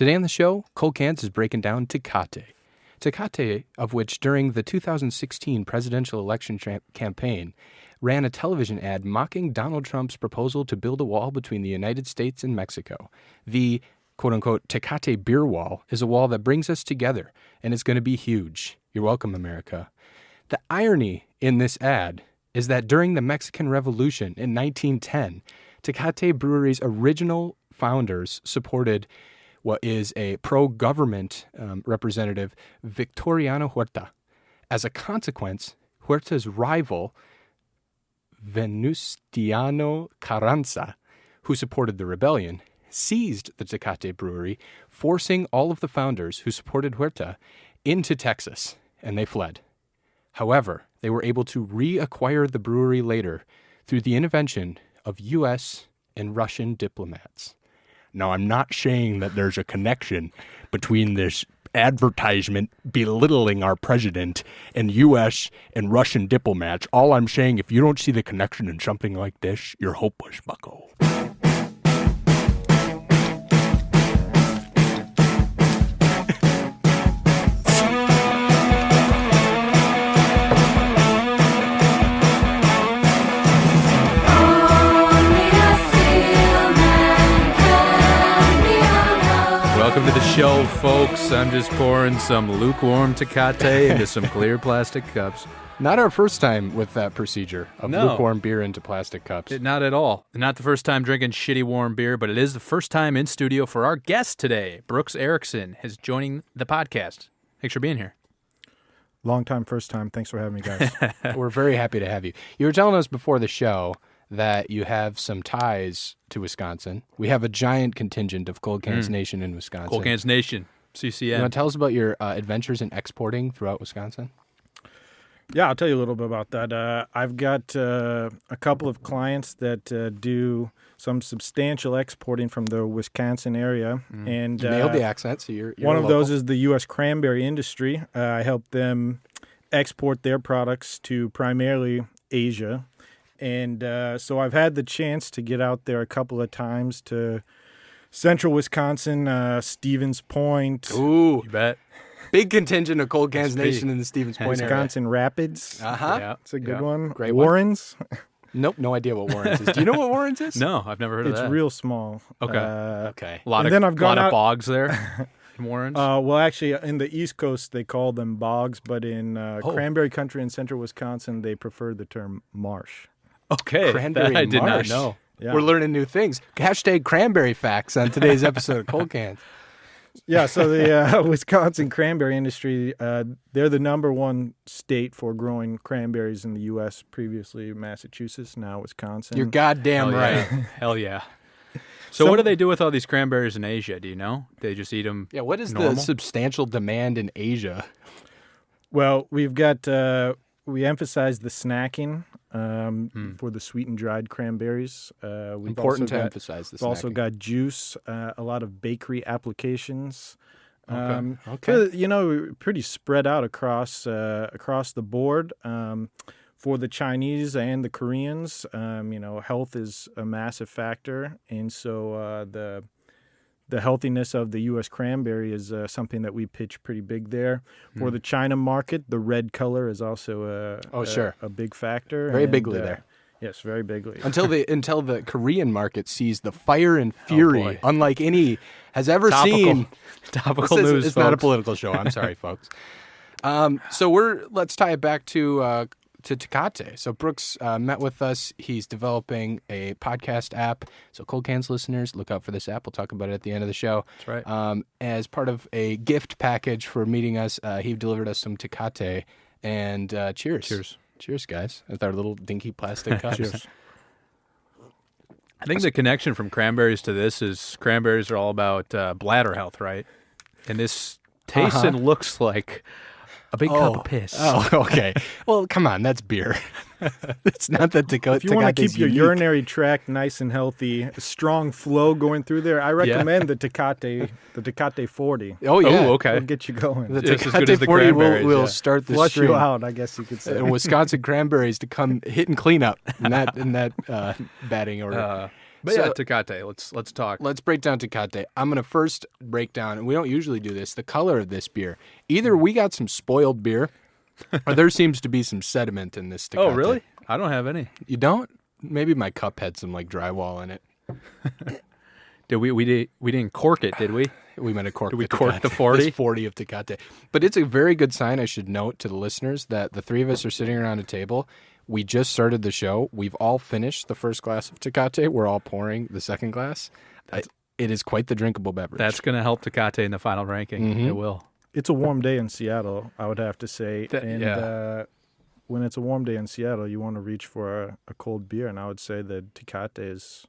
Today on the show, Cold Cans is breaking down Tecate. Tecate, of which during the 2016 presidential election campaign, ran a television ad mocking Donald Trump's proposal to build a wall between the United States and Mexico. The quote-unquote Tecate beer wall is a wall that brings us together, and it's going to be huge. You're welcome, America. The irony in this ad is that during the Mexican Revolution in 1910, Tecate Brewery's original founders supported what is a pro-government representative, Victoriano Huerta. As a consequence, Huerta's rival, Venustiano Carranza, who supported the rebellion, seized the Tecate Brewery, forcing all of the founders who supported Huerta into Texas, and they fled. However, they were able to reacquire the brewery later through the intervention of U.S. and Russian diplomats. Now, I'm not saying that there's a connection between this advertisement belittling our president and U.S. and Russian diplomats. All I'm saying, if you don't see the connection in something like this, you're hopeless, bucko. Welcome to the show, folks. I'm just pouring some lukewarm Tecate into some clear plastic cups. Not our first time with that procedure of lukewarm beer into plastic cups. Not at all. Not the first time drinking shitty warm beer, but it is the first time in studio for our guest today. Brooks Erickson is joining the podcast. Thanks for being here. Long time, first time. Thanks for having me, guys. We're very happy to have you. You were telling us before the show that you have some ties to Wisconsin. We have a giant contingent of Cold Cans Nation in Wisconsin. Cold Cans Nation, CCM. You want to tell us about your adventures in exporting throughout Wisconsin? Yeah, I'll tell you a little bit about that. I've got a couple of clients that do some substantial exporting from the Wisconsin area. And you nailed the accent, so you're one of local. those is the U.S. cranberry industry. I help them export their products to primarily Asia. And so I've had the chance to get out there a couple of times to central Wisconsin, Stevens Point. Ooh, You bet. big contingent of Cold Cans Nation in the Stevens Point area. Wisconsin Rapids. Uh-huh. Yeah. It's a good one. Great one. Warrens. Nope, no idea what Warrens is. Do you know what Warrens is? No, I've never heard of It's that. real small. Okay. Okay. A lot and of, then I've gone lot of out- bogs there in Warrens. Well, actually, in the East Coast, they call them bogs, but in cranberry country in central Wisconsin, they prefer the term marsh. Okay. Cranberry I did marsh. not know. Yeah. We're learning new things. Hashtag cranberry facts on today's episode of Cold Cans. Yeah, so the Wisconsin cranberry industry, they're the number one state for growing cranberries in the U.S., previously Massachusetts, now Wisconsin. You're goddamn Hell right. yeah. Hell yeah. So what do they do with all these cranberries in Asia? Do you know? They just eat them Yeah, what is normal? the substantial demand in Asia? Well, we've got, we emphasize the snacking for the sweetened dried cranberries. We've Important to also got, emphasize the We've also snacking. got juice, a lot of bakery applications. Okay. So, you know, pretty spread out across the board. For the Chinese and the Koreans, you know, health is a massive factor, and so the healthiness of the U.S. cranberry is something that we pitch pretty big there. For the China market, the red color is also a big factor. Very and, bigly there. Yes, very bigly. Until the Korean market sees the fire and fury, boy. unlike any has ever seen. Topical This is- news, It's not a folks. political show. I'm sorry, folks. So let's tie it back to Tecate. So Brooks met with us. He's developing a podcast app. So Cold Cans listeners, look out for this app. We'll talk about it at the end of the show. That's right. As part of a gift package for meeting us, he delivered us some Tecate. And cheers. Cheers. Cheers, guys. With our little dinky plastic cups. Cheers. I think the connection from cranberries to this is cranberries are all about bladder health, right? And this tastes and looks like a big cup of piss. Oh, okay. Well, come on. That's beer. It's not the Tecate. If you want to keep your urinary tract nice and healthy, a strong flow going through there, I recommend the Tecate 40. Oh, yeah. Oh, okay. It'll get you going. The Just as good as Tecate the 40 cranberries, will yeah. start the Flush stream. you out, I guess you could say. Wisconsin cranberries to come hitting cleanup in that batting order. But yeah, Tecate. Let's talk. Let's break down Tecate. I'm going to first break down, and we don't usually do this, the color of this beer. Either we got some spoiled beer, or there seems to be some sediment in this Tecate. Oh, really? I don't have any. You don't? Maybe my cup had some like drywall in it. Did we didn't cork it, did we? We might have corked. Did we the cork Tecate. the 40? This 40 of Tecate. But it's a very good sign, I should note to the listeners, that the three of us are sitting around a table. We just started the show. We've all finished the first glass of Tecate. We're all pouring the second glass. It is quite the drinkable beverage. That's going to help Tecate in the final ranking. Mm-hmm. It will. It's a warm day in Seattle, I would have to say. When it's a warm day in Seattle, you want to reach for a cold beer, and I would say that Tecate is,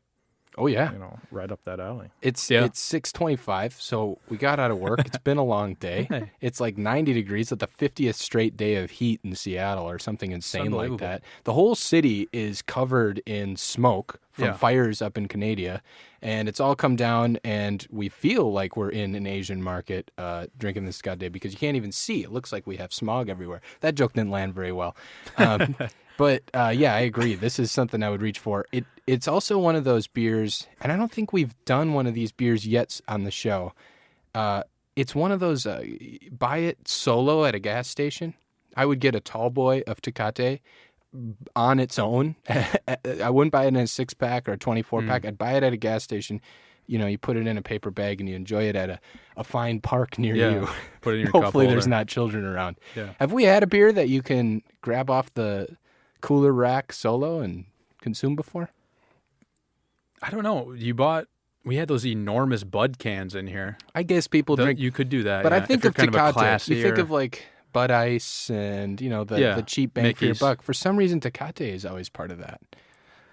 oh, yeah. right up that alley. It's 6:25, so we got out of work. It's been a long day. It's like 90 degrees at the 50th straight day of heat in Seattle or something insane like that. The whole city is covered in smoke from fires up in Canada, and it's all come down, and we feel like we're in an Asian market drinking this Tecate because you can't even see. It looks like we have smog everywhere. That joke didn't land very well. But yeah, I agree. This is something I would reach for. It's also one of those beers, and I don't think we've done one of these beers yet on the show. It's one of those, buy it solo at a gas station. I would get a tall boy of Tecate on its own. I wouldn't buy it in a 6-pack or a 24-pack. I'd buy it at a gas station. You put it in a paper bag and you enjoy it at a fine park near you. Put it in your cup Hopefully holder. there's not children around. Yeah. Have we had a beer that you can grab off the cooler rack solo and consume before? I don't know. We had those enormous Bud cans in here. I guess people drink. You could do that. But yeah. I think if of you're kind of a Tecate. You think classier- of like Bud Ice and the cheap bang for your Mickey's. buck. For some reason, Tecate is always part of that.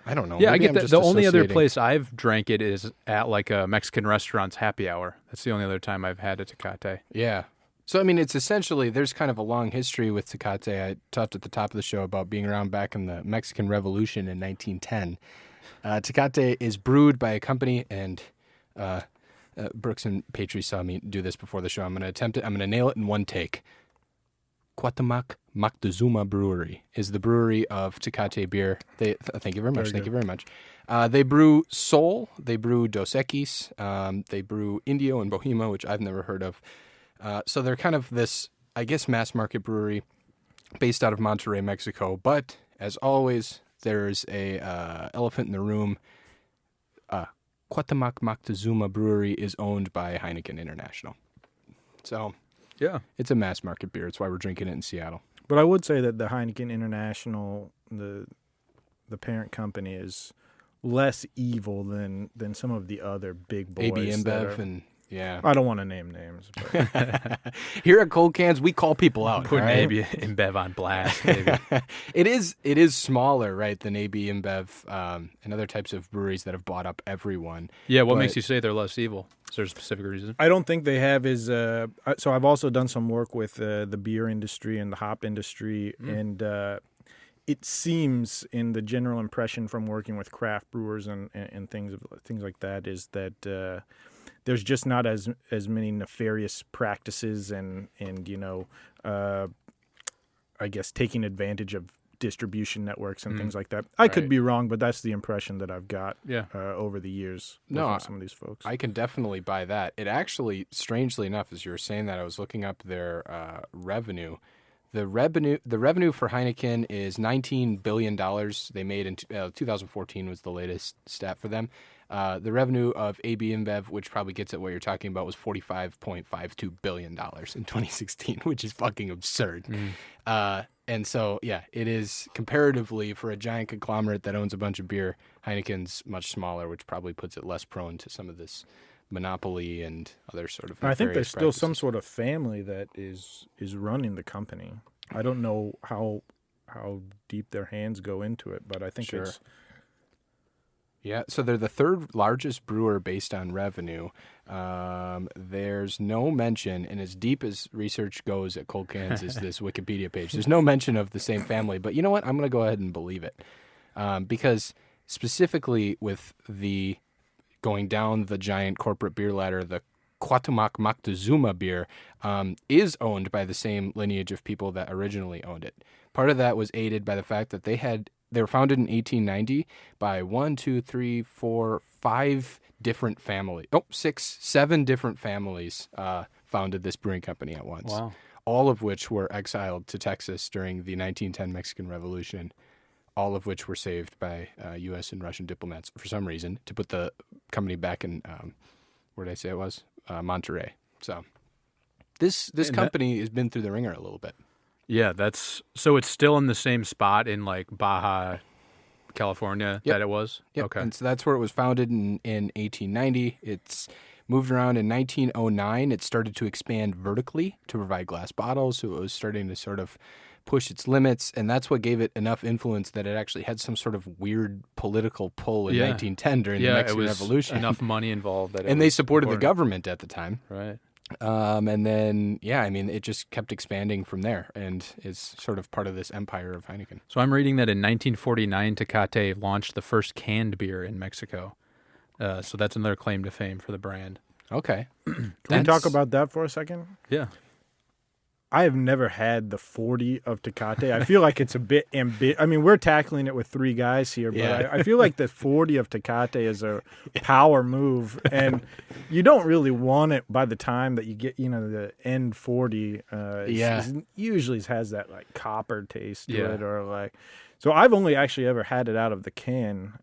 I don't know. Yeah, Maybe I get I'm that. just The only other associating. place I've drank it is at like a Mexican restaurant's happy hour. That's the only other time I've had a Tecate. Yeah. So, I mean, it's essentially, there's kind of a long history with Tecate. I talked at the top of the show about being around back in the Mexican Revolution in 1910. Tecate is brewed by a company, and Brooks and Patry saw me do this before the show. I'm going to attempt it. I'm going to nail it in one take. Cuauhtémoc Moctezuma Brewery is the brewery of Tecate beer. Thank you very much. Thank you very much. They brew Sol. They brew Dos Equis. They brew Indio and Bohema, which I've never heard of. So they're kind of this, I guess, mass market brewery based out of Monterrey, Mexico. But as always, there's a elephant in the room. Cuauhtémoc Moctezuma Brewery is owned by Heineken International. So Yeah. it's a mass market beer. It's why we're drinking it in Seattle. But I would say that the Heineken International, the parent company, is less evil than some of the other big boys. AB that InBev are- and yeah. I don't want to name names. But Here at Cold Cans, we call people out. Put all right? AB InBev on blast. Maybe. It is smaller, right, than AB InBev and other types of breweries that have bought up everyone. Yeah. What But- makes you say they're less evil? Is there a specific reason? I don't think they have as. So I've also done some work with the beer industry and the hop industry, and it seems in the general impression from working with craft brewers and things like that is that there's just not as many nefarious practices and I guess taking advantage of distribution networks and things like that. I could Right. be wrong, but that's the impression that I've got Yeah. over the years No, with some of these folks. I can definitely buy that. It actually, strangely enough, as you were saying that, I was looking up their revenue. The revenue for Heineken is $19 billion. They made in 2014 was the latest stat for them. The revenue of AB InBev, which probably gets at what you're talking about, was $45.52 billion in 2016, which is fucking absurd. And so, yeah, it is comparatively for a giant conglomerate that owns a bunch of beer, Heineken's much smaller, which probably puts it less prone to some of this monopoly and other sort of. I think there's nefarious still some practices. sort of family that is running the company. I don't know how deep their hands go into it, but I think Sure. it's Yeah, so they're the third largest brewer based on revenue. There's no mention, and as deep as research goes at Cold Cans is this Wikipedia page. There's no mention of the same family, but you know what? I'm going to go ahead and believe it. Because specifically with the going down the giant corporate beer ladder, the Cuauhtémoc Moctezuma beer is owned by the same lineage of people that originally owned it. Part of that was aided by the fact that they had they were founded in 1890 by 5 different families. Oh, 7 different families founded this brewing company at once. Wow. All of which were exiled to Texas during the 1910 Mexican Revolution. All of which were saved by U.S. and Russian diplomats for some reason to put the company back in, where did I say it was? Monterey. So this company has been through the ringer a little bit. Yeah, so it's still in the same spot in like Baja, California that it was? Yep. Okay. And so that's where it was founded in 1890. It's moved around in 1909. It started to expand vertically to provide glass bottles. So it was starting to sort of push its limits. And that's what gave it enough influence that it actually had some sort of weird political pull in 1910 during the Mexican Revolution. Enough money involved. And they supported the government at the time. Right. And then, it just kept expanding from there and is sort of part of this empire of Heineken. So I'm reading that in 1949, Tecate launched the first canned beer in Mexico. So that's another claim to fame for the brand. Okay. Can we talk about that for a second? Yeah. I have never had the 40 of Tecate. I feel like it's a bit ambitious. I mean, we're tackling it with 3 guys here, but I feel like the 40 of Tecate is a power move, and you don't really want it by the time that you get, the end 40. Usually has that like copper taste to it, or like. So I've only actually ever had it out of the can,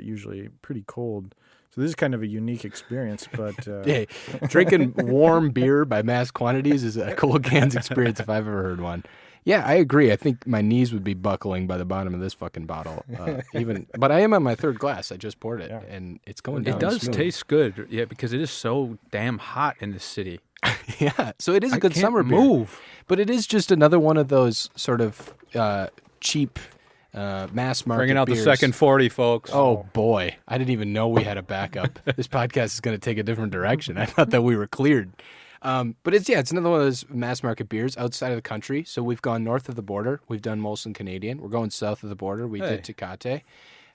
usually pretty cold. So this is kind of a unique experience, but... Hey, drinking warm beer by mass quantities is a cold cans experience if I've ever heard one. Yeah, I agree. I think my knees would be buckling by the bottom of this fucking bottle. But I am on my 3rd glass. I just poured it, and it's going down It does smooth. taste good, because it is so damn hot in this city. Yeah, so it is a good summer beer. Move. But it is just another one of those sort of cheap... mass market Bringing out beers. the second 40, folks. Oh, boy. I didn't even know we had a backup. This podcast is going to take a different direction. I thought that we were cleared. But it's another one of those mass market beers outside of the country. So we've gone north of the border. We've done Molson Canadian. We're going south of the border. We did Tecate.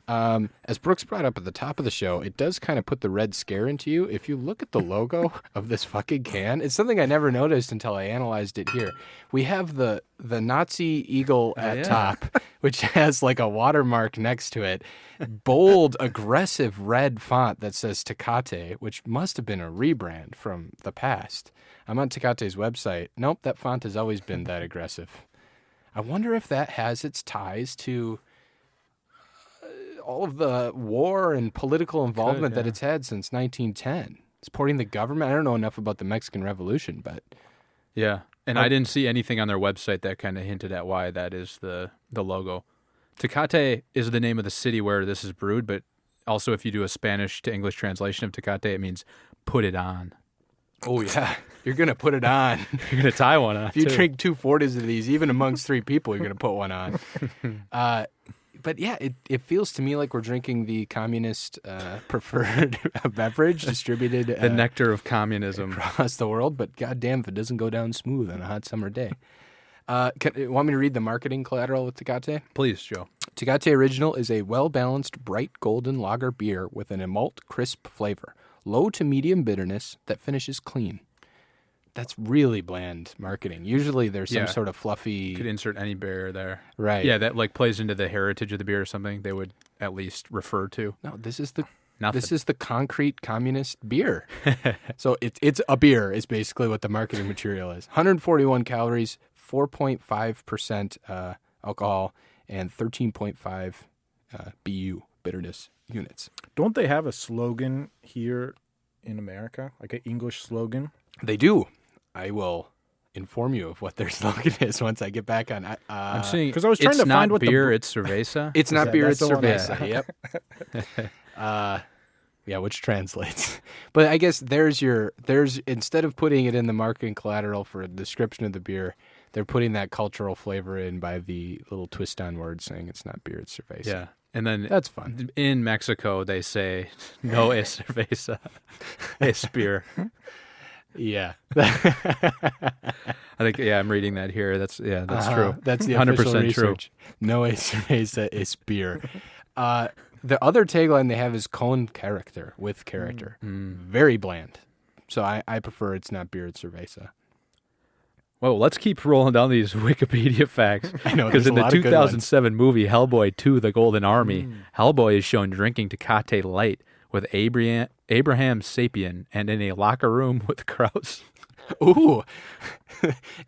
As Brooks brought up at the top of the show, it does kind of put the red scare into you. If you look at the logo of this fucking can, it's something I never noticed until I analyzed it here. We have the Nazi eagle at top, which has like a watermark next to it. Bold, aggressive red font that says Tecate, which must have been a rebrand from the past. I'm on Tecate's website. Nope, that font has always been that aggressive. I wonder if that has its ties to... all of the war and political involvement that it's had since 1910. Supporting the government. I don't know enough about the Mexican Revolution, but... Yeah, and I didn't see anything on their website that kind of hinted at why that is the logo. Tecate is the name of the city where this is brewed, but also if you do a Spanish to English translation of Tecate, it means put it on. Oh, yeah. You're going to put it on. You're going to tie one on, If you drink 2 40s of these, even amongst 3 people, you're going to put one on. But yeah, it feels to me like we're drinking the communist preferred beverage distributed the nectar of communism across the world. But goddamn, if it doesn't go down smooth on a hot summer day. Want me to read the marketing collateral with Tecate? Please, Joe. Tecate Original is a well-balanced, bright golden lager beer with an malt crisp flavor, low to medium bitterness that finishes clean. That's really bland marketing. Usually there's some sort of fluffy... You could insert any beer there. Right. Yeah, that like plays into the heritage of the beer or something they would at least refer to. No, this is the Nothing. This is the concrete communist beer. So it's a beer is basically what the marketing material is. 141 calories, 4.5% alcohol, and 13.5 BU bitterness units. Don't they have a slogan here in America, like an English slogan? They do. I will inform you of what their slogan is once I get back on. I'm seeing because I was trying to find what beer. It's cerveza. It's not beer. It's that's the one I- cerveza. Yep. Yeah, which translates. But I guess there's instead of putting it in the marketing collateral for a description of the beer, they're putting that cultural flavor in by the little twist on words saying it's not beer, it's cerveza. Yeah. And then That's fun. in Mexico, they say, no es cerveza, es beer. Yeah. I think, I'm reading that here. That's true. That's the 100% official true. research. No es cerveza, es beer. The other tagline they have is con character, with character. Very bland. So I prefer it's not beer, it's cerveza. Well, let's keep rolling down these Wikipedia facts. I know, Because there's in a the lot of good 2007 movie Hellboy 2, The Golden Army, Hellboy is shown drinking Tecate Light with Abraham Sapien and in a locker room with Krause. Ooh,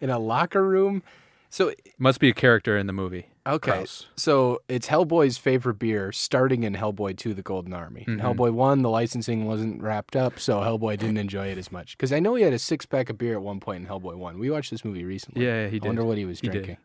in a locker room. So Must be a character in the movie. okay, Krause. so it's Hellboy's favorite beer, starting in Hellboy 2: The Golden Army. In Hellboy 1, the licensing wasn't wrapped up, so Hellboy didn't enjoy it as much. Because I know he had a 6-pack of beer at one point in Hellboy 1. We watched this movie recently. Yeah, he did. I wonder what he was He did. drinking.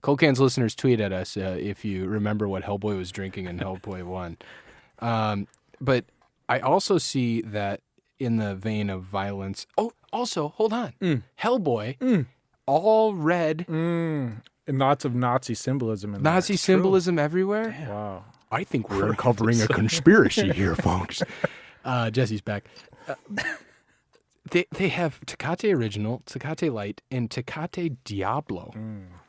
Cold Cans listeners, tweet at us if you remember what Hellboy was drinking in Hellboy 1. But I also see that in the vein of violence. Oh, also, hold on. Hellboy, all red, And lots of Nazi symbolism in Nazi symbolism everywhere. there. Wow. I think we're uncovering a conspiracy here, folks. Jesse's back. They have Tecate Original, Tecate Light, and Tecate Diablo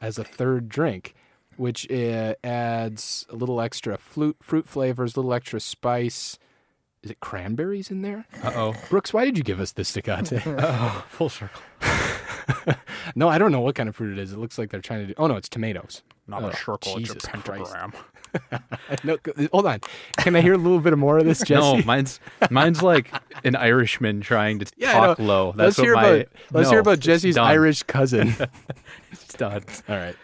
as a third drink, which adds a little extra fruit flavors, a little extra spice. Is it cranberries in there? Uh-oh. Brooks, why did you give us this Tecate? Oh, full circle. No, I don't know what kind of fruit it is. It looks like they're trying to do... Oh, no, it's tomatoes. Not a circle, Jesus it's a Christ. pentagram. No, hold on. Can I hear a little bit more of this, Jesse? No, mine's like an Irishman trying to Yeah, I talk know. low. That's Let's hear about Jesse's done. Irish cousin. It's done. All right.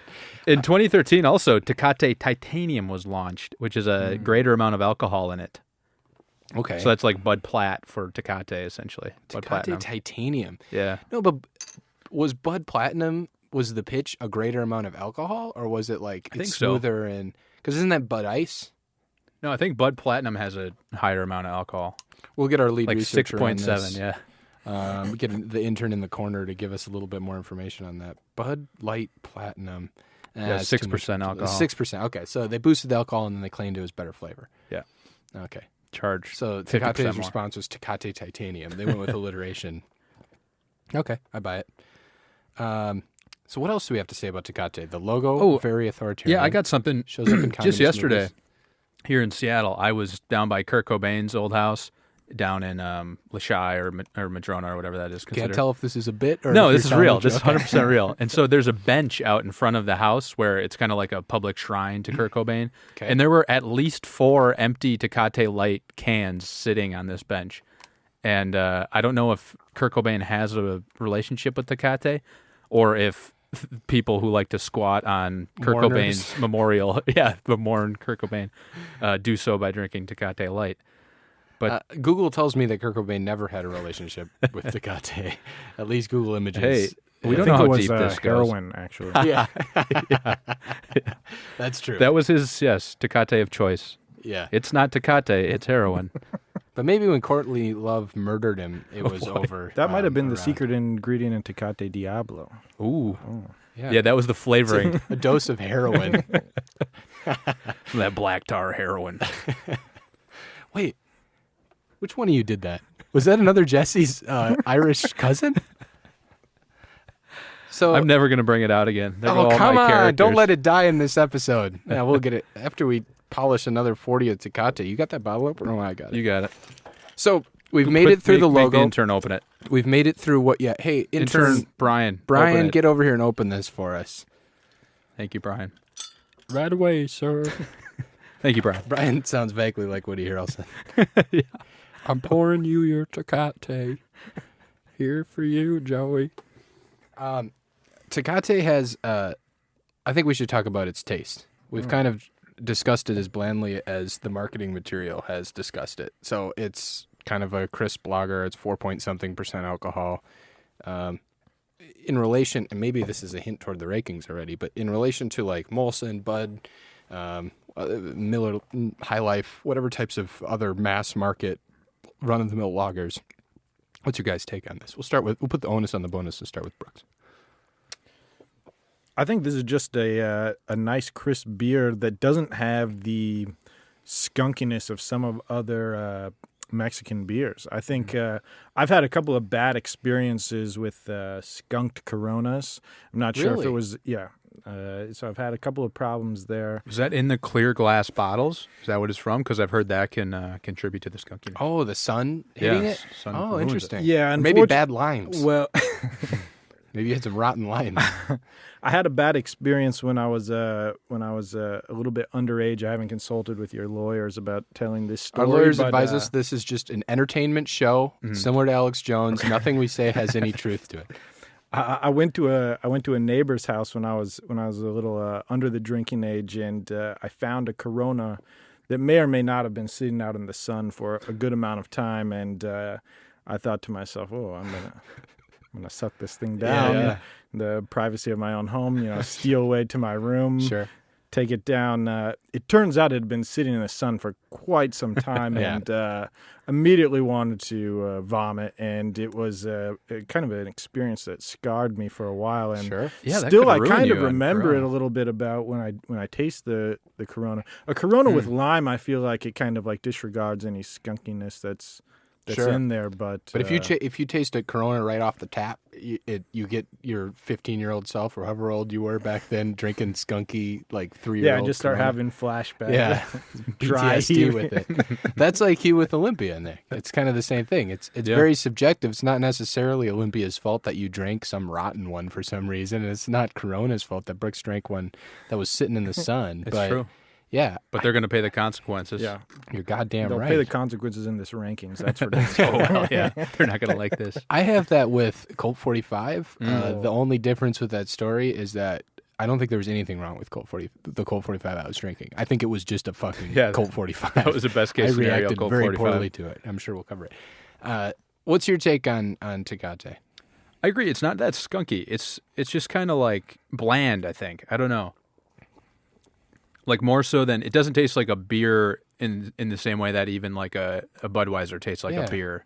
In 2013, also, Tecate Titanium was launched, which is a greater amount of alcohol in it. Okay. So that's like Bud Platt for Tecate, essentially. Bud Tecate Platinum. Titanium. Yeah. No, but was Bud Platinum, was the pitch a greater amount of alcohol, or was it like think it's so. smoother and... Because isn't that Bud Ice? No, I think Bud Platinum has a higher amount of alcohol. We'll get our lead Like researcher on 6.7, this. yeah. Get the intern in the corner to give us a little bit more information on that. Bud Light Platinum. Yeah, it's too 6% much. alcohol. 6%. Okay, so they boosted the alcohol and then they claimed it was better flavor. Yeah. Okay. Charge. So 50% Tecate's more. response was Tecate Titanium. They went with alliteration. Okay, I buy it. So what else do we have to say about Tecate? The logo, very authoritarian. Yeah, I got something. Shows up in Just communist yesterday movies. here in Seattle. I was down by Kurt Cobain's old house down in Lachey or Madrona or whatever that is considered. Can't tell if this is a bit or No, if this is you're telling real. a This is joke. 100% real. And so there's a bench out in front of the house where it's kind of like a public shrine to Kurt Cobain. Okay. And there were at least 4 empty Tecate Light cans sitting on this bench. And I don't know if Kurt Cobain has a relationship with Tecate or if people who like to squat on Kurt Mourners. Cobain's memorial, but mourn Kurt Cobain, do so by drinking Tecate Light. But Google tells me that Kurt Cobain never had a relationship with Tecate. At least Google Images. Hey, we I don't think know it how was deep this goes. heroin, actually. Yeah. That's true. That was his, Tecate of choice. yeah. It's not Tecate, it's heroin. But maybe when Courtney Love murdered him, it was over. That might have been the around. secret ingredient in Tecate Diablo. Ooh. Yeah. Yeah, that was the flavoring. A dose of heroin. That black tar heroin. Wait. Which one of you did that? Was that another Jesse's Irish cousin? So I'm never going to bring it out again. There go Oh, all come my on. characters. Don't let it die in this episode. Yeah, we'll get it after we polish another 40 of Tecate. You got that bottle opener? Oh, I got it. You got it. So we've made it through the Make logo. the intern open it. We've made it through what? Yeah. Hey, intern Brian. Brian, open it. get over here and open this for us. Thank you, Brian. Right away, sir. Thank you, Brian. Brian sounds vaguely like Woody Harrelson. Yeah. I'm pouring you your Tecate. Here for you, Joey. Tecate has, I think we should talk about its taste. We've kind of discussed it as blandly as the marketing material has discussed it. So it's kind of a crisp lager. It's 4-point-something% alcohol. In relation, and maybe this is a hint toward the rankings already, but in relation to like Molson, Bud, Miller, High Life, whatever types of other mass market run-of-the-mill lagers, what's your guys' take on this? We'll put the onus on the bonus and start with Brooks. I think this is just a nice crisp beer that doesn't have the skunkiness of some of other Mexican beers. I think I've had a couple of bad experiences with skunked Coronas. I'm not sure if Really? it was so I've had a couple of problems there. Is that in the clear glass bottles? Is that what it's from? Because I've heard that can contribute to the skunkiness. Oh, the sun hitting Yes, it? sun Oh, ruins it. interesting. Yeah, Or maybe bad lines. Well, Maybe you had some rotten lines. I had a bad experience when I was a little bit underage. I haven't consulted with your lawyers about telling this story. Our lawyers but, advise us this is just an entertainment show, similar to Alex Jones. Nothing we say has any truth to it. I went to a neighbor's house when I was a little under the drinking age, and I found a Corona that may or may not have been sitting out in the sun for a good amount of time, and I thought to myself, "Oh, I'm gonna suck this thing down, in the privacy of my own home, steal away to my room, Sure. take it down." It turns out it had been sitting in the sun for quite some time, and immediately wanted to vomit, and it was kind of an experience that scarred me for a while. And Sure. Yeah, that still, could I ruin kind you of on remember it Corona. a little bit about when I taste the Corona. A Corona with lime, I feel like it kind of like disregards any skunkiness that's Sure. in there. But But if you taste a Corona right off the tap, you get your 15-year-old self or however old you were back then drinking skunky like 3-year-old. I just start Corona. having flashbacks. Yeah, Dry PTSD heat. with it. That's like you with Olympia, Nick. It's kind of the same thing. It's very subjective. It's not necessarily Olympia's fault that you drank some rotten one for some reason. And it's not Corona's fault that Brooks drank one that was sitting in the sun. It's but, true. Yeah, But they're going to pay the consequences. Yeah, you're goddamn they'll right. pay the consequences in this rankings. That's for damn Oh, sure. well, yeah. They're not going to like this. I have that with Colt 45. The only difference with that story is that I don't think there was anything wrong with the Colt 45 I was drinking. I think it was just a fucking Colt 45. That was the best case I scenario, reacted Colt very 45. poorly to it. I'm sure we'll cover it. What's your take on Tecate? I agree. It's not that skunky. It's just kind of like bland, I think. I don't know. Like more so than it doesn't taste like a beer in the same way that even like a Budweiser tastes like a beer.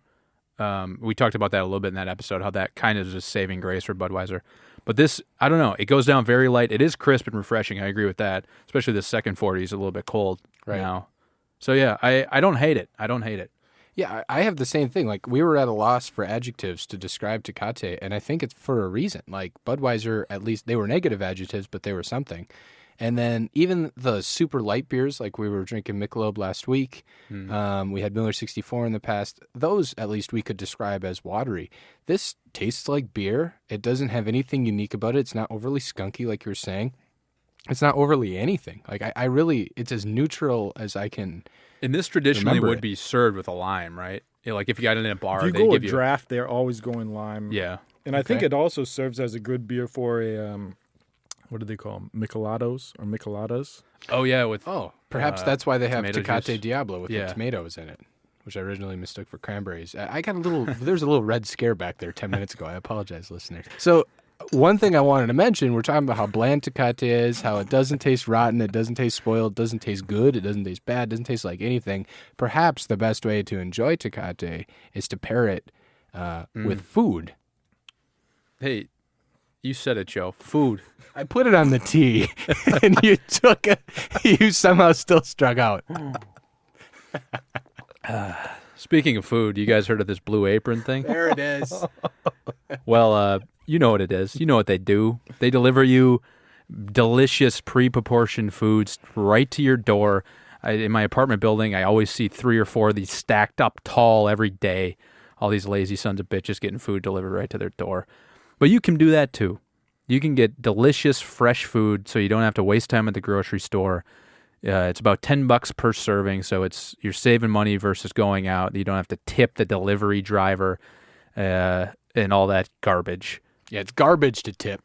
We talked about that a little bit in that episode, how that kind of is a saving grace for Budweiser. But this, I don't know. It goes down very light. It is crisp and refreshing. I agree with that. Especially the second 40 is a little bit cold now. So yeah, I don't hate it. I don't hate it. Yeah, I have the same thing. Like, we were at a loss for adjectives to describe Tecate, and I think it's for a reason. Like, Budweiser, at least, they were negative adjectives, but they were something. And then even the super light beers, like we were drinking Michelob last week, we had Miller 64 in the past, those at least we could describe as watery. This tastes like beer. It doesn't have anything unique about it. It's not overly skunky, like you were saying. It's not overly anything. Like, I really, it's as neutral as I can. And this traditionally Remember would it. be served with a lime, right? Like if you got it in a bar, If you they go a give you draft, they're always going lime. Yeah. And I think Okay. it also serves as a good beer for a, what do they call them? Michelados or Micheladas? Oh yeah, with Perhaps that's why they have tomato Tecate juice. Diablo with Yeah. the tomatoes in it, which I originally mistook for cranberries. I got a little, there was a little red scare back there 10 minutes ago. I apologize, listeners. So one thing I wanted to mention, we're talking about how bland Tecate is, how it doesn't taste rotten, it doesn't taste spoiled, it doesn't taste good, it doesn't taste bad, it doesn't taste like anything. Perhaps the best way to enjoy Tecate is to pair it with food. Hey, you said it, Joe. Food. I put it on the tee, and you took it. You somehow still struck out. Speaking of food, you guys heard of this Blue Apron thing? There it is. Well, you know what it is. You know what they do. They deliver you delicious, pre-proportioned foods right to your door. In my apartment building, I always see 3 or 4 of these stacked up tall every day. All these lazy sons of bitches getting food delivered right to their door. But you can do that too. You can get delicious, fresh food so you don't have to waste time at the grocery store. It's about $10 per serving, so you're saving money versus going out. You don't have to tip the delivery driver and all that garbage. Yeah, it's garbage to tip.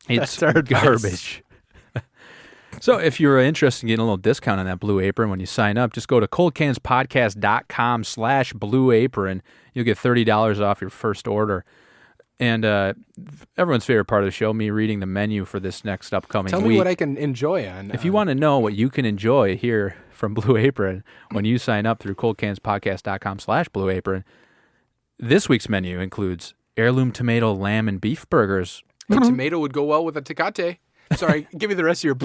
It's our advice. garbage. So if you're interested in getting a little discount on that Blue Apron when you sign up, just go to coldcanspodcast.com/Blue Apron. You'll get $30 off your first order. And everyone's favorite part of the show, me reading the menu for this next upcoming Tell week. me what I can enjoy on. If you want to know what you can enjoy here from Blue Apron when you sign up through coldcanspodcast.com/Blue Apron, this week's menu includes heirloom tomato, lamb, and beef burgers. a tomato would go well with a Tecate. Sorry, give me the rest of your.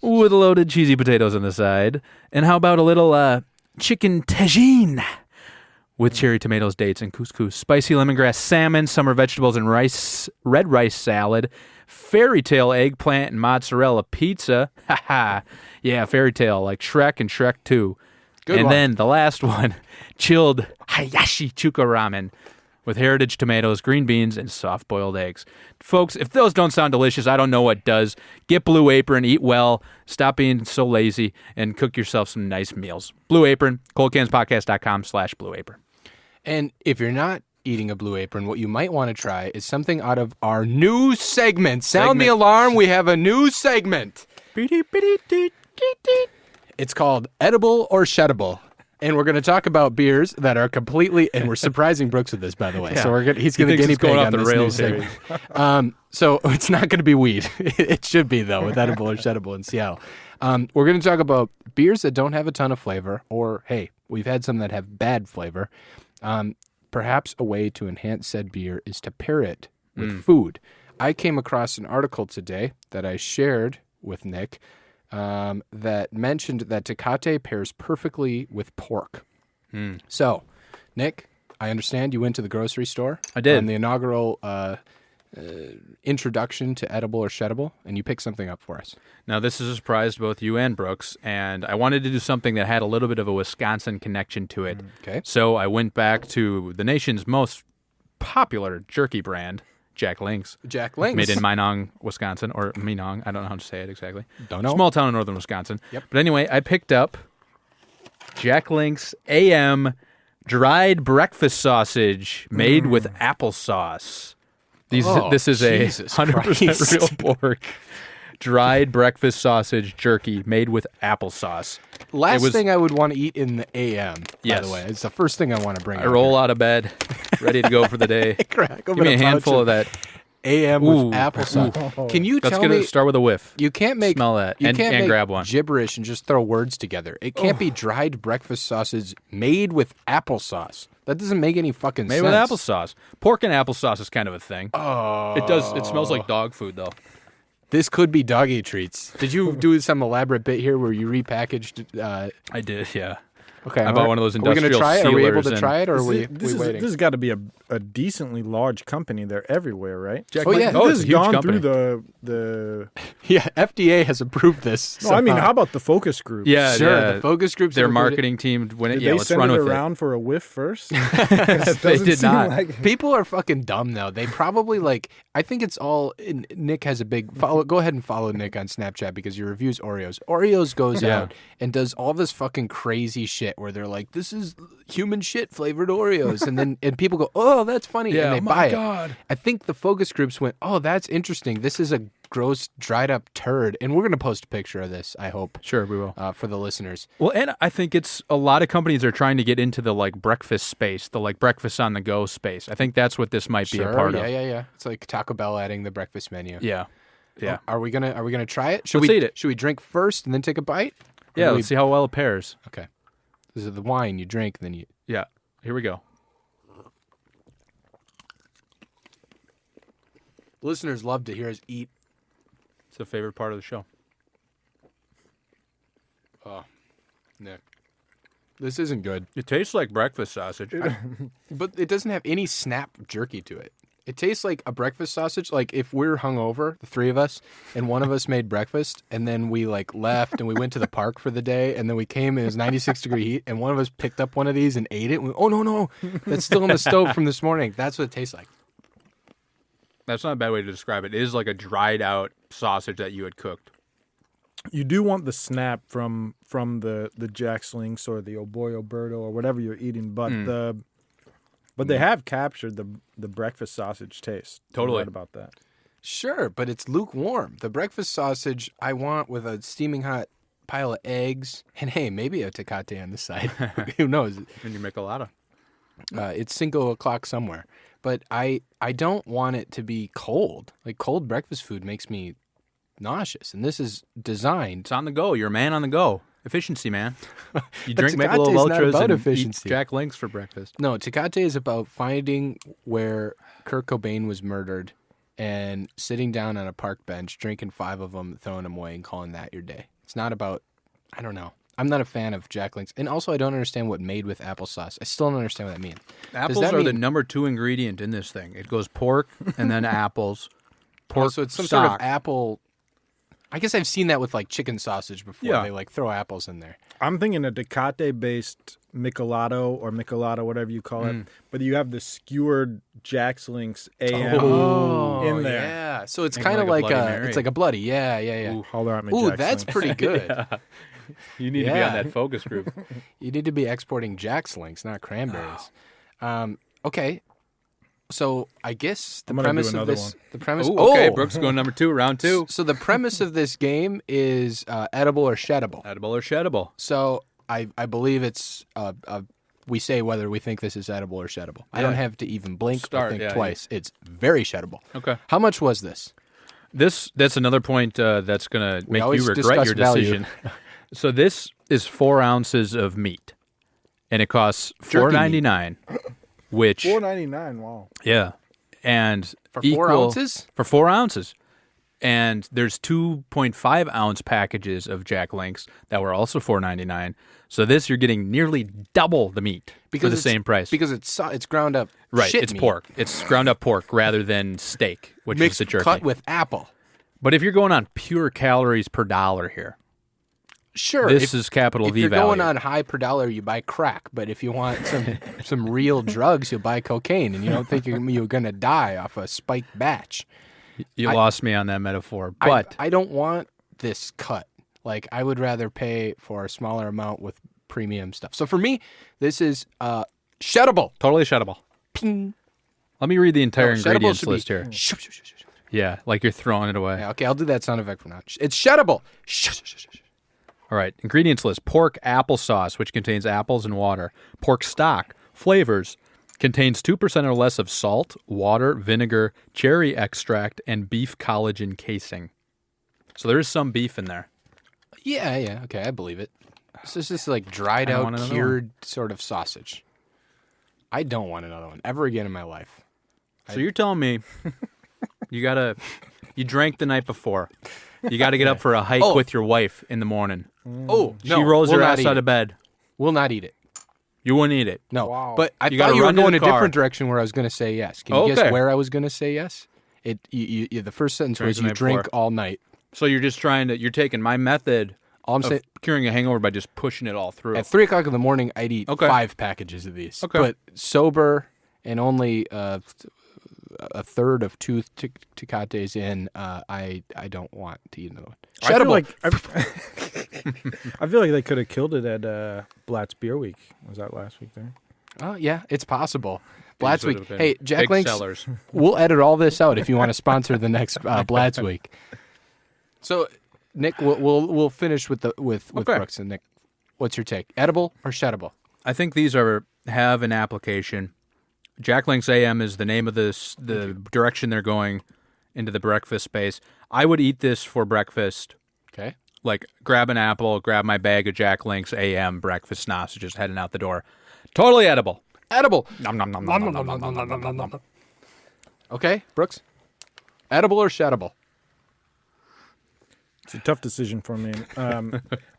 With loaded cheesy potatoes on the side. And how about a little chicken tagine with cherry tomatoes, dates, and couscous, spicy lemongrass salmon, summer vegetables, and red rice salad, fairy tale eggplant and mozzarella pizza. Ha ha. Yeah, fairy tale like Shrek and Shrek 2. Good and one. then the last one, chilled Hayashi chuka ramen with heritage tomatoes, green beans, and soft-boiled eggs. Folks, if those don't sound delicious, I don't know what does. Get Blue Apron, eat well, stop being so lazy, and cook yourself some nice meals. Blue Apron, coldcanspodcast.com/Blue Apron. And if you're not eating a Blue Apron, what you might want to try is something out of our new segment. Sound the alarm, we have a new segment. It's called Edible or Sheddable. And we're going to talk about beers that are completely, and we're surprising Brooks with this, by the way. Yeah. So he's going to guinea pig on this new segment. So it's not going to be weed. It should be, though, with Edible or Sheddable in Seattle. We're going to talk about beers that don't have a ton of flavor, or, hey, we've had some that have bad flavor. Perhaps a way to enhance said beer is to pair it with food. I came across an article today that I shared with Nick that mentioned that Tecate pairs perfectly with pork. So, Nick, I understand you went to the grocery store. I did. On the inaugural introduction to Edible or Sheddable, and you picked something up for us. Now, this is a surprise to both you and Brooks, and I wanted to do something that had a little bit of a Wisconsin connection to it. Okay. So I went back to the nation's most popular jerky brand, Jack Link's. Jack Link's. Made in Minong, Wisconsin, or Minong. I don't know how to say it exactly. Don't know. Small town in northern Wisconsin. Yep. But anyway, I picked up Jack Link's AM dried breakfast sausage made with applesauce. This is Jesus a 100% Christ. real pork dried breakfast sausage jerky made with applesauce. Last thing I would want to eat in the AM, by Yes. the way. It's the first thing I want to bring I out roll here. out of bed, ready to go for the day. Crack Give me a handful of that. AM Ooh. with applesauce. Can you Let's tell me... start with a whiff. You can't make... Smell that You and can't make grab one. gibberish and just throw words together. It can't be dried breakfast sausage made with applesauce. That doesn't make any fucking Made sense. with applesauce. Pork and applesauce is kind of a thing. Oh. It does. It smells like dog food, though. This could be doggy treats. Did you do some elaborate bit here where you repackaged... I did, yeah. Okay. I bought one of those Are we going to industrial try it? Are we able to sealers try it, or are we This waiting? has got to be a decently large company. They're everywhere, right? Jack Oh, Link- yeah. Oh, This it's a has huge gone company. through the. Yeah, FDA has approved this. No, I mean, somehow. how about the focus group? Yeah, Sure, yeah. the focus groups. Their have approved it. marketing team went Did yeah, they let's send run it with around for a whiff first? They did not. People are fucking dumb though. They probably I think it's all. Nick has a big follow. Go ahead and follow Nick on Snapchat because he reviews Oreos. Oreos goes Yeah. out and does all this fucking crazy shit where they're like, "This is human shit flavored Oreos," and people go, "Oh, that's funny," Yeah, and they oh my buy God. it. I think the focus groups went, "Oh, that's interesting. This is a gross dried up turd," and we're gonna post a picture of this. I hope. Sure, we will. For the listeners. Well, and I think it's a lot of companies are trying to get into the breakfast space, the breakfast on the go space. I think that's what this might be a part of. Yeah. It's like Taco Bell adding the breakfast menu. Yeah. Yeah. Are we gonna try it? Should Let's we eat it. Should we drink first and then take a bite? Or Yeah, do let's see how well it pairs. Okay. This is the wine you drink, and then you. Yeah. Here we go. Listeners love to hear us eat. It's the favorite part of the show. Oh, Nick, this isn't good. It tastes like breakfast sausage. But it doesn't have any snap jerky to it. It tastes like a breakfast sausage. Like if we're hungover, the three of us, and one of us made breakfast, and then we left and we went to the park for the day, and then we came and it was 96-degree heat, and one of us picked up one of these and ate it. And we, oh no, that's still in the stove from this morning. That's what it tastes like. That's not a bad way to describe it. It is like a dried out sausage that you had cooked. You do want the snap from the Jack Links or the Oboyo Birdo or whatever you're eating, but they have captured the breakfast sausage taste. Totally. You're right about that. Sure, but it's lukewarm. The breakfast sausage I want with a steaming hot pile of eggs, and hey, maybe a Tecate on the side. Who knows? And you make a lot of. It's 5 o'clock somewhere. But I don't want it to be cold. Like cold breakfast food makes me nauseous, and this is designed. It's on the go. You're a man on the go. Efficiency, man. You But drink Tecate's Michelob not Ultras about and efficiency. eat Jack Links for breakfast. No, Tecate is about finding where Kurt Cobain was murdered and sitting down on a park bench, drinking 5 of them, throwing them away, and calling that your day. It's not about, I don't know. I'm not a fan of Jack Links. And also, I don't understand what made with applesauce. I still don't understand what that means. Apples that are the mean- number 2 ingredient in this thing. It goes pork and then apples. Pork So it's some sort of stock. apple. I guess I've seen that with chicken sausage before. Yeah. They throw apples in there. I'm thinking a Tecate-based Michelado or Michelado, whatever you call it, but you have the skewered Jack's Links AM in there. Yeah. So it's Make kind of like a like Bloody a, Mary. it's like a bloody. Yeah. Ooh, holler at me, Ooh, Jack's that's Links. pretty good. Yeah. You need to be on that focus group. You need to be exporting Jack's Links, not cranberries. Okay. So I guess the I'm gonna do premise of another this, one. the premise. Ooh, okay, Brooks going number 2, round 2. So the premise of this game is edible or sheddable. Edible or sheddable? So I believe it's we say whether we think this is edible or sheddable. I don't have to even blink or think twice. It's very sheddable. Okay. How much was this? That's another point that's going to make always you regret your discuss value. decision. So this is 4 ounces of meat, and it costs Jerky $4.99, which $4.99. Wow. yeah, and For equal, 4 ounces? For 4 ounces, and there's 2.5 ounce packages of Jack Links that were also $4.99. So this you're getting nearly double the meat for the same price. Because it's ground up. Right, shit it's meat. pork. It's ground up pork rather than steak, which Mixed is the jerky. cut with apple. But if you're going on pure calories per dollar here, Sure. this is capital If V you're value. going on high per dollar, you buy crack. But if you want some real drugs, you'll buy cocaine, and you don't think you're going to die off a spiked batch. You lost me on that metaphor, but I don't want this cut. Like, I would rather pay for a smaller amount with premium stuff. So for me, this is sheddable. totally sheddable. Ping. Let me read the entire No, sheddable ingredients should be list here. shoo, shoo, shoo, shoo, shoo. Yeah, like you're throwing it away. Yeah, okay, I'll do that sound effect for now. It's sheddable. Shoo, shoo, shoo, shoo, shoo. All right, ingredients list. Pork applesauce, which contains apples and water. Pork stock, flavors, contains 2% or less of salt, water, vinegar, cherry extract, and beef collagen casing. So there is some beef in there. Yeah, okay, I believe it. This is just like dried I out, want another cured sort of sausage. I don't want another one ever again in my life. So you're telling me you drank the night before. You got to get up for a hike with your wife in the morning. Oh, She rolls her ass out of bed. We'll not eat it. You wouldn't eat it. No, Wow. but I You thought gotta you were run to going the a car. different direction where I was going to say yes. Can you Okay. guess where I was going to say yes? The first sentence Drank was the you night drink before. all night. So you're just you're taking my method All I'm of saying, curing a hangover by just pushing it all through. at 3 o'clock in the morning, I'd eat Okay. 5 packages of these. Okay. But sober and only a third of 2 Tecates in, I don't want to eat another one. I feel Sheddable. like I feel like they could have killed it at Blatt's Beer Week. Was that last week there? Oh, yeah, it's possible. These Blatt's would Week. have been Hey, Jack big Links, sellers. we'll edit all this out if you want to sponsor the next Blatt's Week. So, Nick, we'll finish with Okay. Brooks and Nick. What's your take? Edible or sheddable? I think these have an application. Jack Links AM is the name of the direction they're going into the breakfast space. I would eat this for breakfast. Okay. Like, grab an apple, grab my bag of Jack Links AM breakfast sausages heading out the door. Totally edible. Edible. Nom, nom, nom, nom, nom, nom, nom, nom, nom, nom, nom. Okay, Brooks. Edible or sheddable? It's a tough decision for me.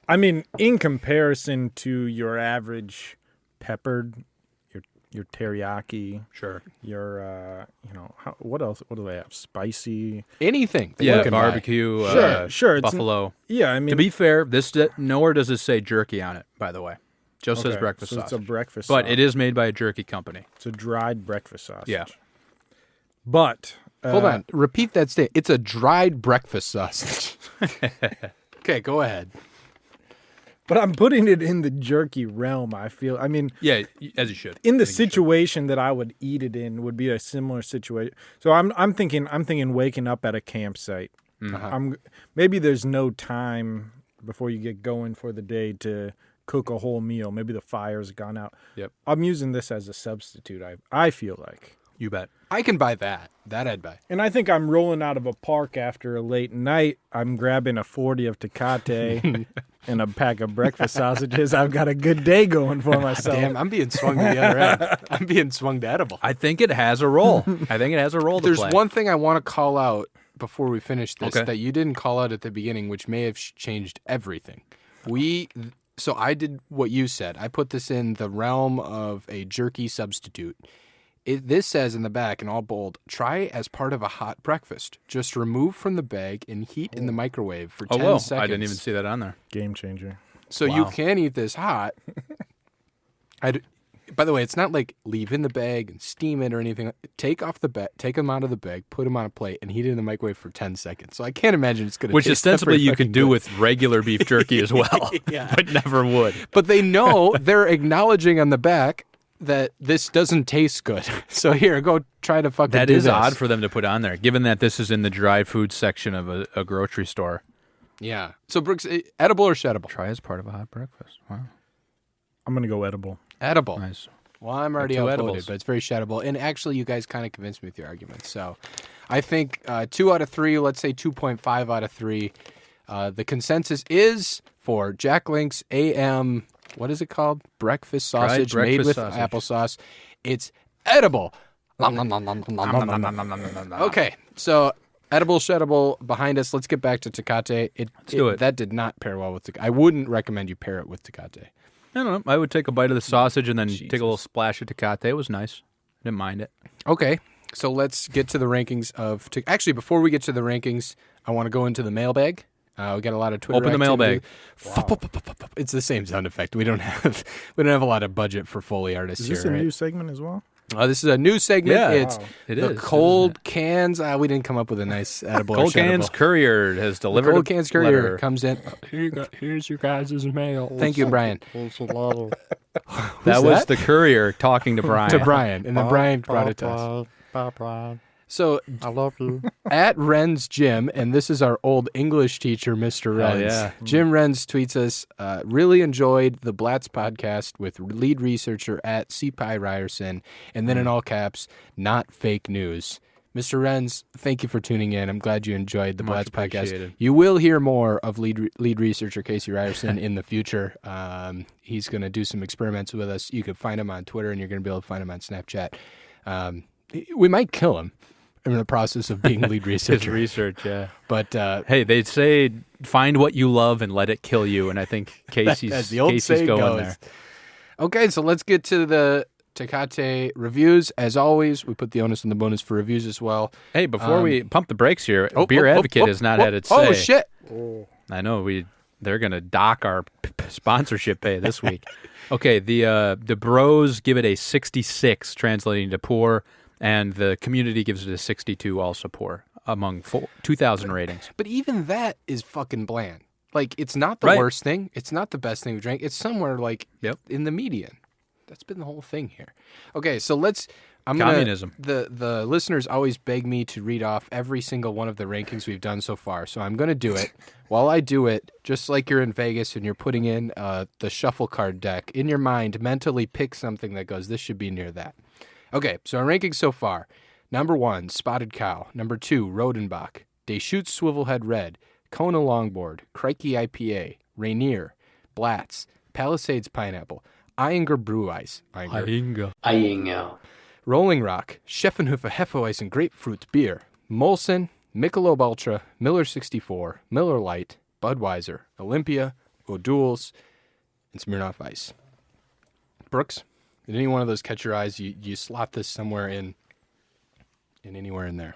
I mean, in comparison to your average peppered, your teriyaki, Sure. your what else? What do they have? Spicy. Anything. that you Yeah, can buy. barbecue, Sure, it's buffalo. Yeah, I mean, To be fair, nowhere does it say jerky on it, by the way. Just says okay, breakfast so sausage. it's a breakfast, But sausage. it is made by a jerky company. It's a dried breakfast sausage. Yeah. But Hold on. Repeat that statement. It's a dried breakfast sausage. Okay, go ahead. But I'm putting it in the jerky realm. I feel. I mean, Yeah, as you should. in the I think you should. situation that I would eat it in would be a similar situation. So I'm thinking waking up at a campsite. Maybe there's no time before you get going for the day to cook a whole meal. Maybe the fire's gone out. Yep. I'm using this as a substitute. I feel like. You bet. I can buy that. That I'd buy. And I think I'm rolling out of a park after a late night. I'm grabbing a 40 of Tecate and a pack of breakfast sausages. I've got a good day going for myself. Damn, I'm being swung to the other end. I'm being swung to edible. I think it has a role. I think it has a role to There's play. one thing I want to call out before we finish this Okay. that you didn't call out at the beginning, which may have changed everything. So I did what you said. I put this in the realm of a jerky substitute. This says in the back in all bold, try as part of a hot breakfast. Just remove from the bag and heat in the microwave for 10 whoa. seconds. I didn't even see that on there. Game changer. So you can eat this hot. By the way, it's not like leave in the bag and steam it or anything. Take off the bag, take them out of the bag, put them on a plate, and heat it in the microwave for 10 seconds. So I can't imagine it's going to Which taste ostensibly that you could do good. with regular beef jerky as well, but never would. But they know they're acknowledging on the back that this doesn't taste good. So here, go try to fucking That do is this. odd for them to put on there, given that this is in the dry food section of a grocery store. Yeah. So Brooks, edible or sheddable? Try as part of a hot breakfast. Wow. I'm going to go edible. Edible. Nice. Well, I'm already Two outvoted, edibles. but it's very sheddable. And actually, you guys kind of convinced me with your arguments. So I think 2 out of 3, let's say 2.5 out of 3. The consensus is for Jack Link's AM, what is it called? Breakfast sausage breakfast made with sausage. applesauce. It's edible. Okay, so edible, sheddable behind us. Let's get back to Tecate. Let's do it. That did not pair well with Tecate. I wouldn't recommend you pair it with Tecate. I don't know. I would take a bite of the sausage and then take a little splash of Tecate. It was nice. I didn't mind it. Okay, so let's get to the rankings of... Actually, before we get to the rankings, I want to go into the mailbag. We got a lot of Twitter Open the activity. mailbag. It's the same sound effect. We don't have a lot of budget for Foley artists Is here. this a right? new segment as well? This is a new segment. Yeah, It's it the is, cold cans. We didn't come up with a nice edible. Cold or sheddable. Cans Courier has delivered Cold a Cans Courier letter. comes in. Here's your guys' mail. Thank you, Brian. That was the courier talking to Brian. To Brian, and then Brian brought it to us. Bye, Brian. So I love you. at Ren's Gym, and this is our old English teacher, Mr. Renz. yeah. Jim Renz tweets us, really enjoyed the Blatz podcast with lead researcher at C-Pi Ryerson, and then in all caps, not fake news. Mr. Renz, thank you for tuning in. I'm glad you enjoyed the Much Blatz podcast. appreciated. You will hear more of lead researcher Casey Ryerson in the future. He's going to do some experiments with us. You can find him on Twitter, and you're going to be able to find him on Snapchat. We might kill him in the process of being lead His researcher. research, yeah. But Hey, they say find what you love and let it kill you, and I think Casey's, as the old Casey's saying going goes. there. Okay, so let's get to the Tecate reviews. As always, we put the onus and the bonus for reviews as well. Hey, before we pump the brakes here, Oh, Beer oh, oh, Advocate oh, has not oh, had its say. Oh, shit. I know they're going to dock our sponsorship pay this week. Okay, the bros give it a 66, translating to poor, and the community gives it a 62, also poor, among 2,000 ratings. But even that is fucking bland. Like, it's not the Right. worst thing. It's not the best thing we drank. It's somewhere, like, Yep. in the median. That's been the whole thing here. Okay, so Communism. The listeners always beg me to read off every single one of the rankings we've done so far, so I'm going to do it. While I do it, just like you're in Vegas and you're putting in the shuffle card deck, in your mind, mentally pick something that goes, this should be near that. Okay, so our rankings so far. Number 1, Spotted Cow. Number 2, Rodenbach. Deschutes Swivelhead Red. Kona Longboard. Crikey IPA. Rainier. Blatz. Palisades Pineapple. Eyinger Brew Ice. Inga. Rolling Rock. Scheffenhofer Hefeweizen Grapefruit Beer. Molson. Michelob Ultra. Miller 64. Miller Lite. Budweiser. Olympia. O'Doul's. And Smirnoff Ice. Brooks, did any one of those catch your eyes? You slot this somewhere in anywhere in there.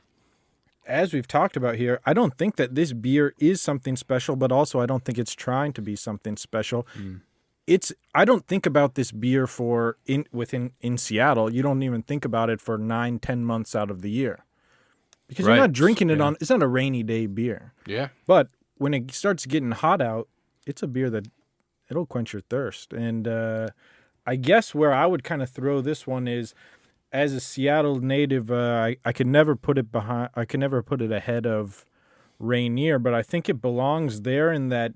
As we've talked about here, I don't think that this beer is something special, but also I don't think it's trying to be something special. I don't think about this beer in Seattle. You don't even think about it for 9-10 months out of the year. Because you're Right. not drinking it Yeah. it's not a rainy day beer. Yeah. But when it starts getting hot out, it's a beer that it'll quench your thirst. And I guess where I would kind of throw this one is, as a Seattle native, I could never put it ahead of Rainier, but I think it belongs there in that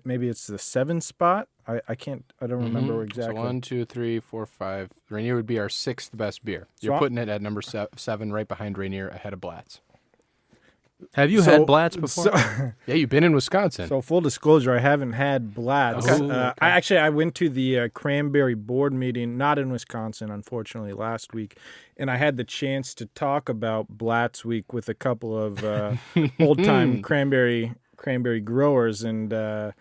maybe it's the 7 spot. I don't remember exactly. So 1, 2, 3, 4, 5. Rainier would be our 6th best beer. You're So putting it at number 7, right behind Rainier, ahead of Blatz. Have you had Blatz before? Yeah, you've been in Wisconsin. So full disclosure, I haven't had Blatz. Okay. I went to the cranberry board meeting, not in Wisconsin, unfortunately, last week, and I had the chance to talk about Blatz Week with a couple of old-time cranberry growers, and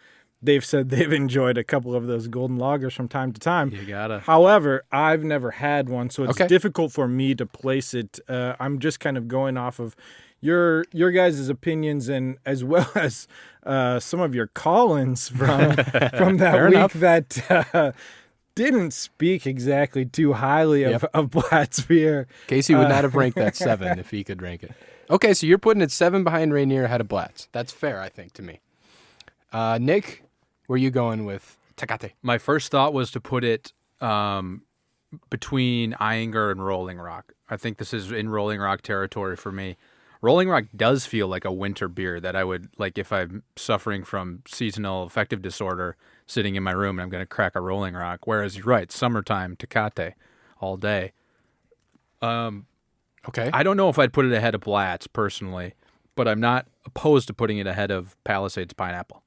they've said they've enjoyed a couple of those golden lagers from time to time. You gotta. However, I've never had one, so it's Okay. difficult for me to place it. I'm just kind of going off of your guys' opinions, and as well as some of your call-ins from that Fair week enough. that didn't speak exactly too highly of Blatt's beer. Casey would not have ranked that 7 if he could rank it. Okay, so you're putting it 7 behind Rainier ahead of Blatt's. That's fair, I think, to me. Nick, where are you going with Tecate? My first thought was to put it between Iyengar and Rolling Rock. I think this is in Rolling Rock territory for me. Rolling Rock does feel like a winter beer that I would, like if I'm suffering from seasonal affective disorder, sitting in my room and I'm going to crack a Rolling Rock. Whereas you're right, summertime, Tecate all day. Okay. I don't know if I'd put it ahead of Blatt's personally, but I'm not opposed to putting it ahead of Palisades Pineapple.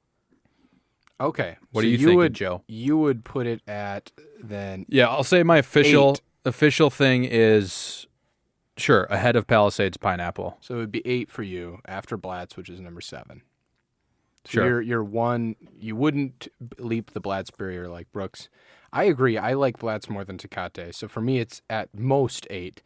Okay. What do you think, Joe? You would put it at then. Yeah, I'll say my official 8. Thing is sure ahead of Palisades Pineapple. So it would be 8 for you after Blatt's, which is number 7. So Sure. you're 1. You wouldn't leap the Blatt's barrier like Brooks. I agree. I like Blatt's more than Tecate. So for me, it's at most 8.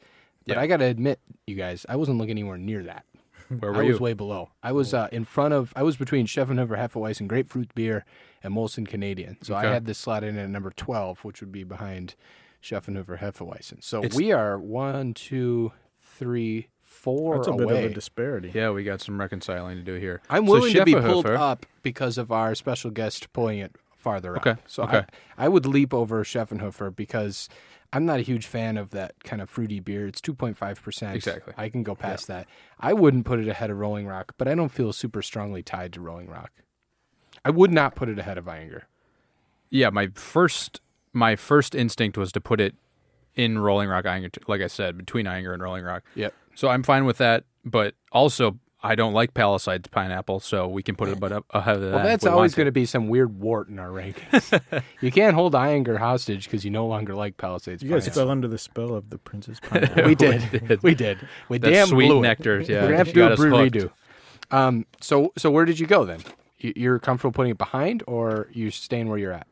But Yeah. I got to admit, you guys, I wasn't looking anywhere near that. Where were I you? was way below. I was in front of. I was between Schaffenhofer Hefeweizen Grapefruit Beer and Molson Canadian. So I Okay. had this slotted in at number 12, which would be behind Schaffenhofer Hefeweizen. So It's- we are 1, 2, 3, 4 That's a away. bit of a disparity. Yeah, we got some reconciling to do here. I'm So willing to be pulled Schaffenhofer- up because of our special guest pulling it farther Okay, up. So okay. I would leap over Schaffenhofer because I'm not a huge fan of that kind of fruity beer. It's 2.5%. Exactly. I can go past that. I wouldn't put it ahead of Rolling Rock, but I don't feel super strongly tied to Rolling Rock. I would not put it ahead of Iyengar. Yeah, my first instinct was to put it in Rolling Rock, Iyengar, like I said, between Iyengar and Rolling Rock. Yep. So I'm fine with that, but also I don't like Palisades Pineapple, so we can put it ahead of that. Well, that's always going to be some weird wart in our rankings. You can't hold Iyengar hostage because you no longer like Palisades. You guys Pineapple. fell under the spell of the Princess Pineapple. We did. We did. We that damn sweet blew it. nectar. Yeah, We're gonna have to you do got a us brew hooked. redo. So where did you go then? You're comfortable putting it behind, or you staying where you're at?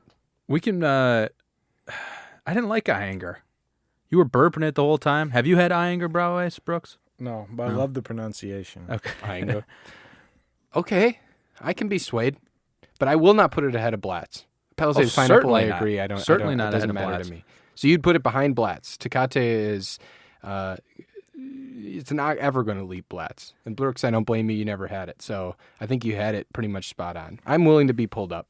We can. I didn't like Iyengar. You were burping it the whole time. Have you had Iyengar Brooks? No, but I love the pronunciation. Okay. Iyengar. Okay, I can be swayed, but I will not put it ahead of Blatt's. Palisades Pineapple, I certainly not. agree. I don't. Certainly it not doesn't ahead of matter Blatt's. to me. So you'd put it behind Blatt's. Tecate is. It's not ever going to leap Blatt's. And Brooks, I don't blame you. You never had it. So I think you had it pretty much spot on. I'm willing to be pulled up.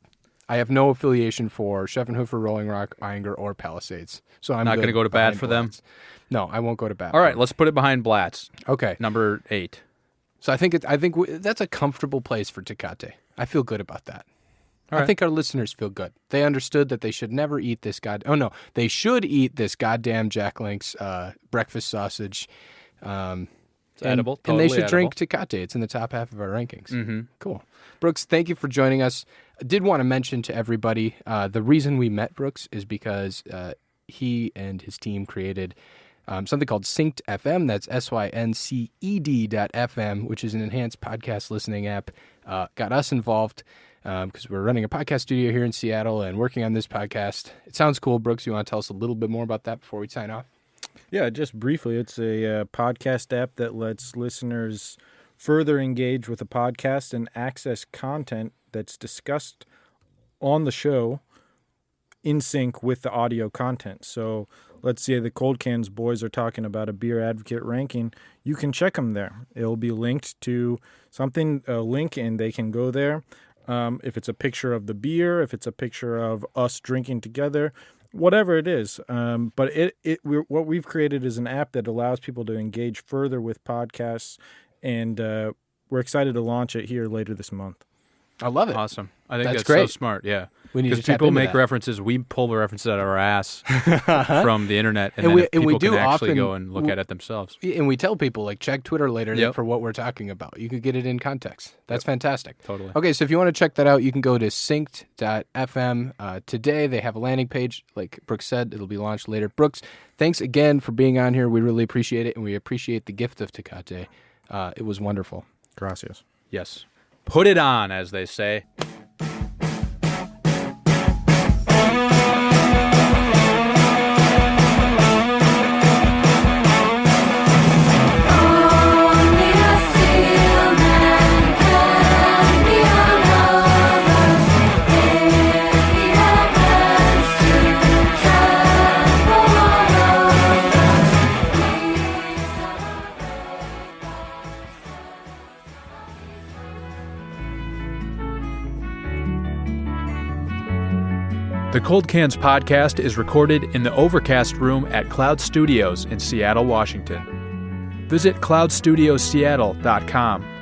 I have no affiliation for Schaffenhofer, Rolling Rock, Iyengar, or Palisades. So I'm Not good gonna go to bat behind for them? Blatt's. No, I won't go to bat. All for right, them. let's put it behind Blatt's, Okay. number 8. So I think that's a comfortable place for Tecate. I feel good about that. All I right. think our listeners feel good. They understood that they should never eat this they should eat this goddamn Jack Link's breakfast sausage. It's edible. And they Totally should drink Tecate. It's in the top half of our rankings. Mm-hmm. Cool. Brooks, thank you for joining us. I did want to mention to everybody, the reason we met Brooks is because he and his team created something called Synced FM. That's SYNCED.FM, which is an enhanced podcast listening app. Got us involved because we're running a podcast studio here in Seattle and working on this podcast. It sounds cool. Brooks, you want to tell us a little bit more about that before we sign off? Yeah, just briefly, it's a podcast app that lets listeners further engage with the podcast and access content that's discussed on the show in sync with the audio content. So let's say the Cold Cans boys are talking about a Beer Advocate ranking. You can check them there. It'll be linked to something, a link, and they can go there. If it's a picture of the beer, if it's a picture of us drinking together, whatever it is. But what we've created is an app that allows people to engage further with podcasts, and we're excited to launch it here later this month. I love it. Awesome. I think That's that's great. so smart. Yeah. We need Because to tap people into make that. references. We pull the references out of our ass from the internet, and, And then we- if and we people do can actually often- go and look at it themselves. And we tell people, like, check Twitter later Yep. for what we're talking about. You could get it in context. That's fantastic. Totally. Okay, so if you want to check that out, you can go to synced.fm. Today, they have a landing page. Like Brooks said, it'll be launched later. Brooks, thanks again for being on here. We really appreciate it, and we appreciate the gift of Tecate. It was wonderful. Gracias. Yes. Put it on, as they say. Try The Cold Cans podcast is recorded in the Overcast Room at Cloud Studios in Seattle, Washington. Visit cloudstudiosseattle.com